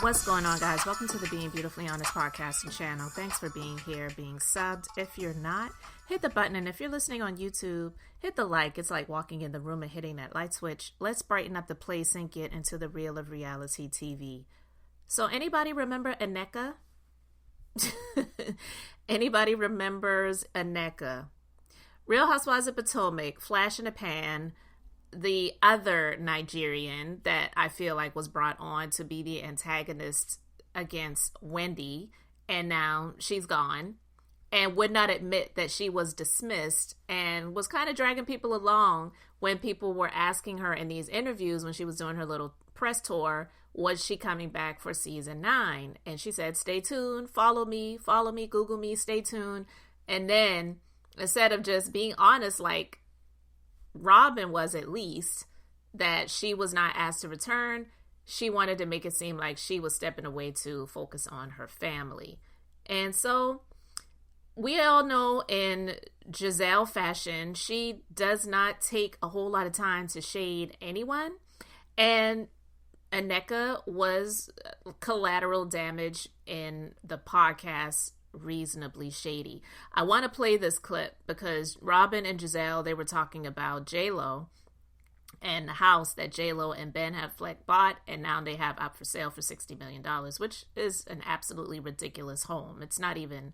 What's going on, guys? Welcome to the Being Beautifully Honest podcasting channel. Thanks for being here, being subbed. If you're not, hit the button. And if you're listening on YouTube, hit the like. It's like walking in the room and hitting that light switch. Let's brighten up the place and get into the real of reality TV. So anybody remember Nneka? Anybody remembers Nneka? Real Housewives of Potomac, Flash in the Pan, the other Nigerian that I feel like was brought on to be the antagonist against Wendy, and now she's gone and would not admit that she was dismissed and was kind of dragging people along when people were asking her in these interviews when she was doing her little press tour, was she coming back for season 9? And she said, stay tuned, follow me, Google me, stay tuned. And then instead of just being honest, like Robin was, at least, that she was not asked to return, she wanted to make it seem like she was stepping away to focus on her family. And so we all know in Gizelle fashion, she does not take a whole lot of time to shade anyone. And Nneka was collateral damage in the podcast reasonably shady. I want to play this clip because Robin and Gizelle, they were talking about J-Lo and the house that J-Lo and Ben Affleck bought, and now they have up for sale for $60 million, which is an absolutely ridiculous home. It's not even,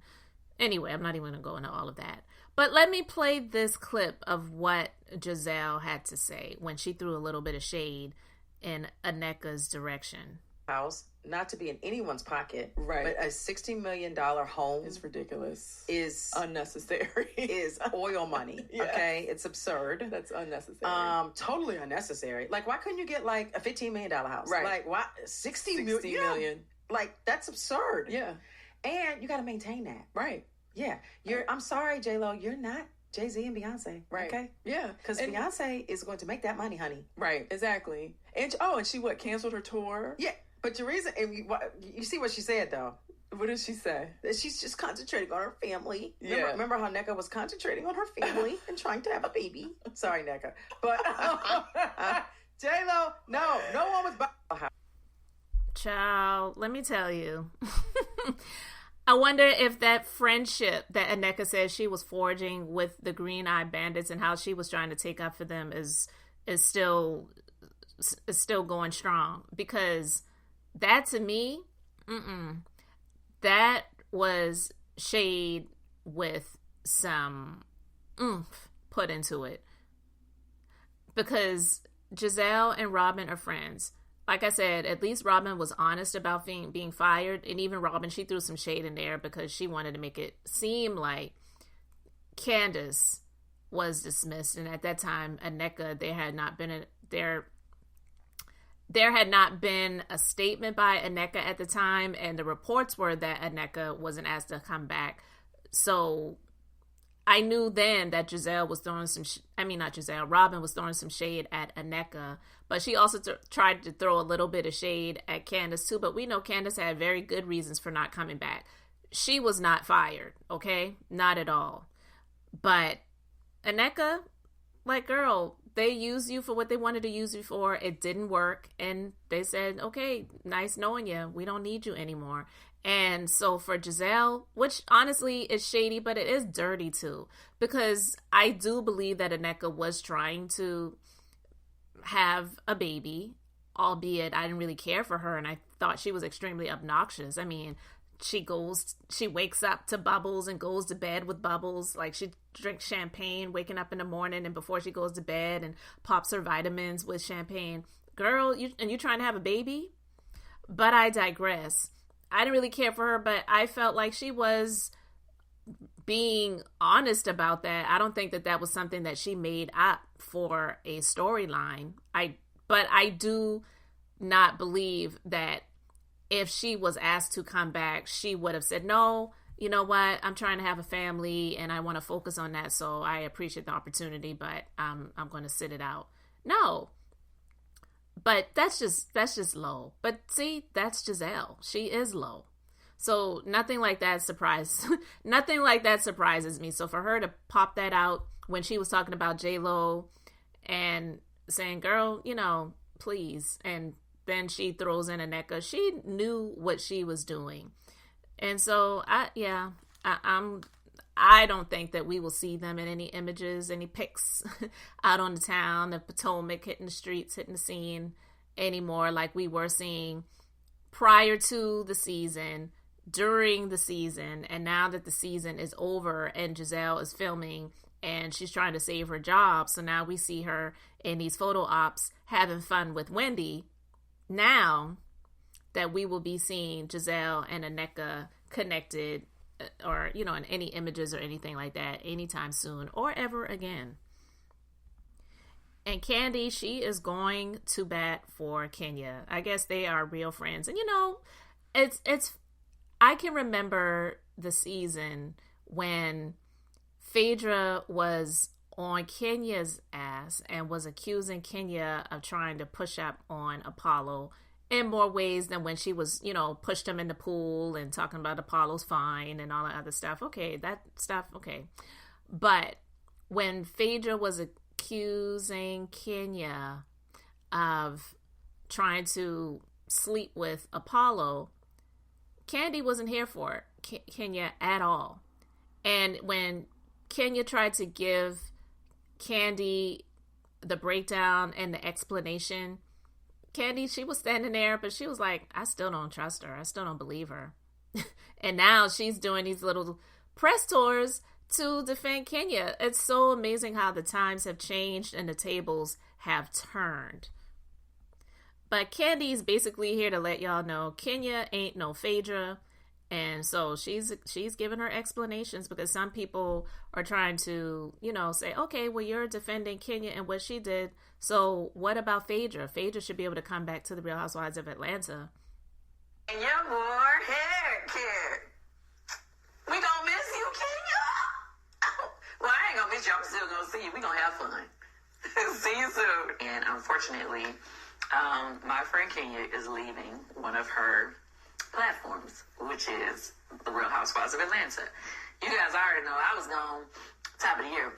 anyway, I'm not even going to go into all of that. But let me play this clip of what Gizelle had to say when she threw a little bit of shade in Nneka's direction. House, not to be in anyone's pocket, right? But a $60 million home is ridiculous. Is unnecessary. Is oil money. Yeah. Okay, it's absurd. That's unnecessary. Totally unnecessary. Like, why couldn't you get like a $15 million house? Right. Like, why 60 million? Like, that's absurd. Yeah. And you got to maintain that. Right. Yeah. I'm sorry, J-Lo, you're not Jay-Z and Beyonce. Right. Okay. Yeah. Because Beyonce is going to make that money, honey. Right. Exactly. And she canceled her tour? Yeah. But your reason, and you see what she said, though. What did she say? That she's just concentrating on her family. Yeah. Remember how Nneka was concentrating on her family and trying to have a baby? Sorry, Nneka. But J-Lo, no one was buying. Child, let me tell you. I wonder if that friendship that Nneka says she was forging with the Green Eye Bandits and how she was trying to take up for them is still going strong, because that, to me, that was shade with some oomph put into it. Because Gizelle and Robin are friends. Like I said, at least Robin was honest about being fired. And even Robin, she threw some shade in there because she wanted to make it seem like Candace was dismissed. And at that time, Nneka, there had not been a statement by Nneka at the time, and the reports were that Nneka wasn't asked to come back. So I knew then that Robin was throwing some shade at Nneka, but she also tried to throw a little bit of shade at Candace too. But we know Candace had very good reasons for not coming back. She was not fired, okay? Not at all. But Nneka, like, girl, they used you for what they wanted to use you for. It didn't work. And they said, okay, nice knowing you. We don't need you anymore. And so for Gizelle, which honestly is shady, but it is dirty too, because I do believe that Nneka was trying to have a baby, albeit I didn't really care for her. And I thought she was extremely obnoxious. I mean, she wakes up to Bubbles and goes to bed with Bubbles. Like, she drinks champagne waking up in the morning and before she goes to bed, and pops her vitamins with champagne. Girl, you trying to have a baby? But I digress. I didn't really care for her, but I felt like she was being honest about that. I don't think that was something that she made up for a storyline. But I do not believe that if she was asked to come back, she would have said, no, you know what, I'm trying to have a family and I want to focus on that, so I appreciate the opportunity, but I'm going to sit it out. No. But that's just low. But see, that's Gizelle. She is low. So nothing like that surprises me. So for her to pop that out when she was talking about J-Lo and saying, girl, please, and then she throws in Nneka. She knew what she was doing. And so, I don't think that we will see them in any images, any pics out on the town of Potomac, hitting the streets, hitting the scene anymore like we were seeing prior to the season, during the season, and now that the season is over and Gizelle is filming and she's trying to save her job. So now we see her in these photo ops having fun with Wendy. Now that we will be seeing Gizelle and Nneka connected, or, you know, in any images or anything like that anytime soon or ever again. And Kandi, she is going to bat for Kenya. I guess they are real friends. And, you know, I can remember the season when Phaedra was on Kenya's ass and was accusing Kenya of trying to push up on Apollo in more ways than when she was, you know, pushed him in the pool and talking about Apollo's fine and all that other stuff. Okay, that stuff, okay. But when Phaedra was accusing Kenya of trying to sleep with Apollo, Kandi wasn't here for Kenya at all. And when Kenya tried to give Kandi the breakdown and the explanation, Kandi, she was standing there, but she was like, I still don't trust her. I still don't believe her. And now she's doing these little press tours to defend Kenya. It's so amazing how the times have changed and the tables have turned. But Kandi's basically here to let y'all know Kenya ain't no Phaedra. And so she's giving her explanations, because some people are trying to, you know, say, okay, well, you're defending Kenya and what she did. So what about Phaedra? Phaedra should be able to come back to the Real Housewives of Atlanta. And your more hair care. We gonna miss you, Kenya. Well, I ain't gonna miss you. I'm still gonna see you. We gonna have fun. See you soon. And unfortunately, my friend Kenya is leaving one of her platforms, which is the Real Housewives of Atlanta. You guys already know I was gone top of the year,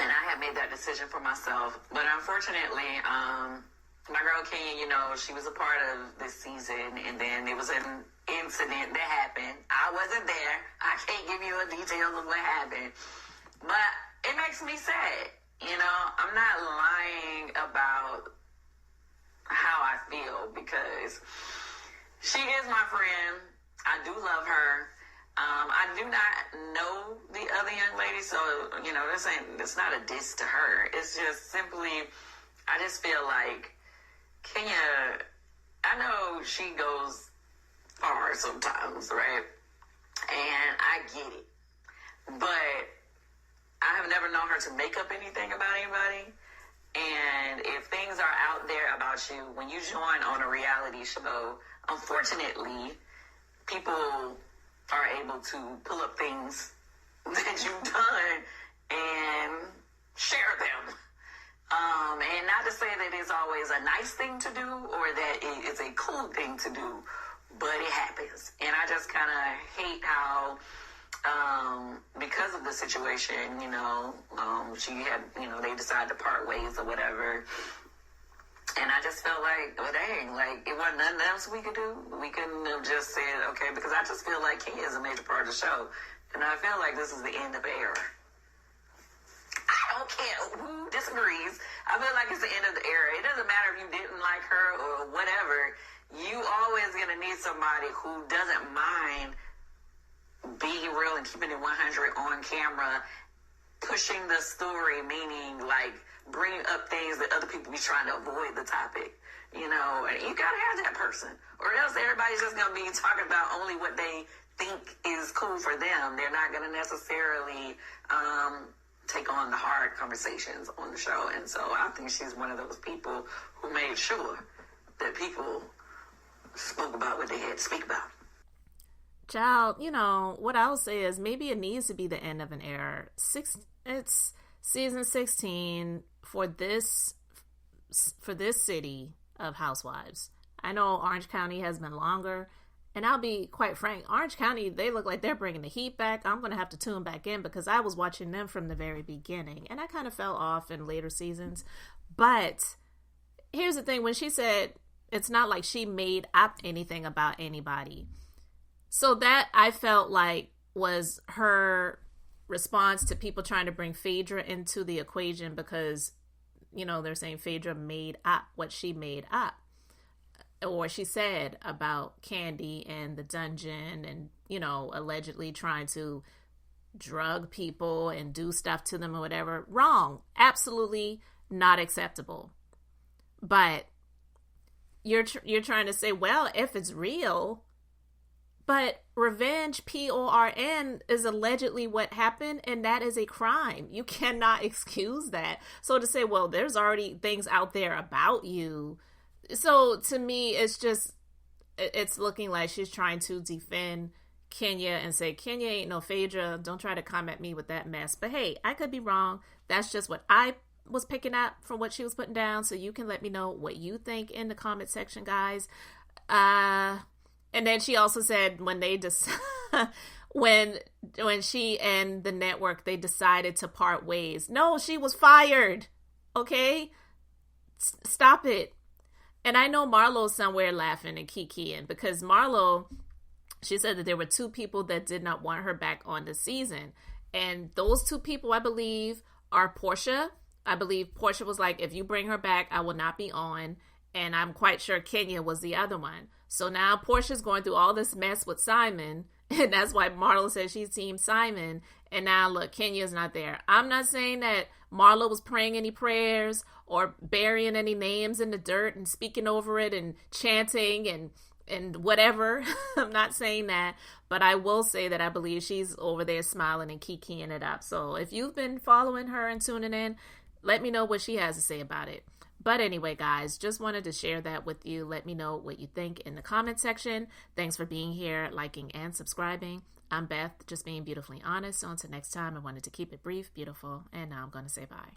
and I had made that decision for myself. But unfortunately, my girl Kenya, you know, she was a part of this season, and then there was an incident that happened. I wasn't there. I can't give you the details of what happened, but it makes me sad. You know, I'm not lying about how I feel, because she is my friend. I do love her. I do not know the other young lady, so, you know, it's not a diss to her. It's just simply, I just feel like Kenya, I know she goes far sometimes, right? And I get it. But I have never known her to make up anything about anybody. And if things are out there about you, when you join on a reality show, unfortunately, people are able to pull up things that you've done and share them. And not to say that it's always a nice thing to do or that it's a cool thing to do, but it happens. And I just kind of hate how, because of the situation, you know, she had, you know, they decided to part ways or whatever. And I just felt like, well, dang, like, it wasn't nothing else we could do. We couldn't have just said, okay, because I just feel like Kenya is a major part of the show. And I feel like this is the end of an era. I don't care who disagrees. I feel like it's the end of the era. It doesn't matter if you didn't like her or whatever. You always going to need somebody who doesn't mind being real and keeping it 100 on camera, pushing the story, meaning, like, bringing up things that other people be trying to avoid the topic, you know, and you gotta have that person, or else everybody's just gonna be talking about only what they think is cool for them. They're not gonna necessarily take on the hard conversations on the show. And so I think she's one of those people who made sure that people spoke about what they had to speak about. Child, you know, what I'll say is maybe it needs to be the end of an era. It's season 16 for this city of housewives. I know Orange County has been longer, and I'll be quite frank, Orange County, they look like they're bringing the heat back. I'm going to have to tune back in because I was watching them from the very beginning, and I kind of fell off in later seasons. But here's the thing, when she said It's not like she made up anything about anybody. So that, I felt like, was her response to people trying to bring Phaedra into the equation because, you know, they're saying Phaedra made up what she made up. Or she said about Kandi and the dungeon and, you know, allegedly trying to drug people and do stuff to them or whatever. Wrong. Absolutely not acceptable. But you're trying to say, well, if it's real, but revenge, PORN, is allegedly what happened, and that is a crime. You cannot excuse that. So to say, well, there's already things out there about you. So to me, it's looking like she's trying to defend Kenya and say, Kenya ain't no Phaedra. Don't try to come at me with that mess. But hey, I could be wrong. That's just what I was picking up from what she was putting down. So you can let me know what you think in the comment section, guys. And then she also said when they when she and the network, they decided to part ways. No, she was fired. Okay? Stop it. And I know Marlo's somewhere laughing and kikiing because Marlo, she said that there were 2 people that did not want her back on the season. And those 2 people, I believe, are Portia. I believe Portia was like, if you bring her back, I will not be on. And I'm quite sure Kenya was the other one. So now Portia's going through all this mess with Simon. And that's why Marlo says she's team Simon. And now look, Kenya's not there. I'm not saying that Marlo was praying any prayers or burying any names in the dirt and speaking over it and chanting and whatever. I'm not saying that. But I will say that I believe she's over there smiling and kikiing it up. So if you've been following her and tuning in, let me know what she has to say about it. But anyway, guys, just wanted to share that with you. Let me know what you think in the comment section. Thanks for being here, liking, and subscribing. I'm Beth, just being beautifully honest. So until next time, I wanted to keep it brief, beautiful, and now I'm going to say bye.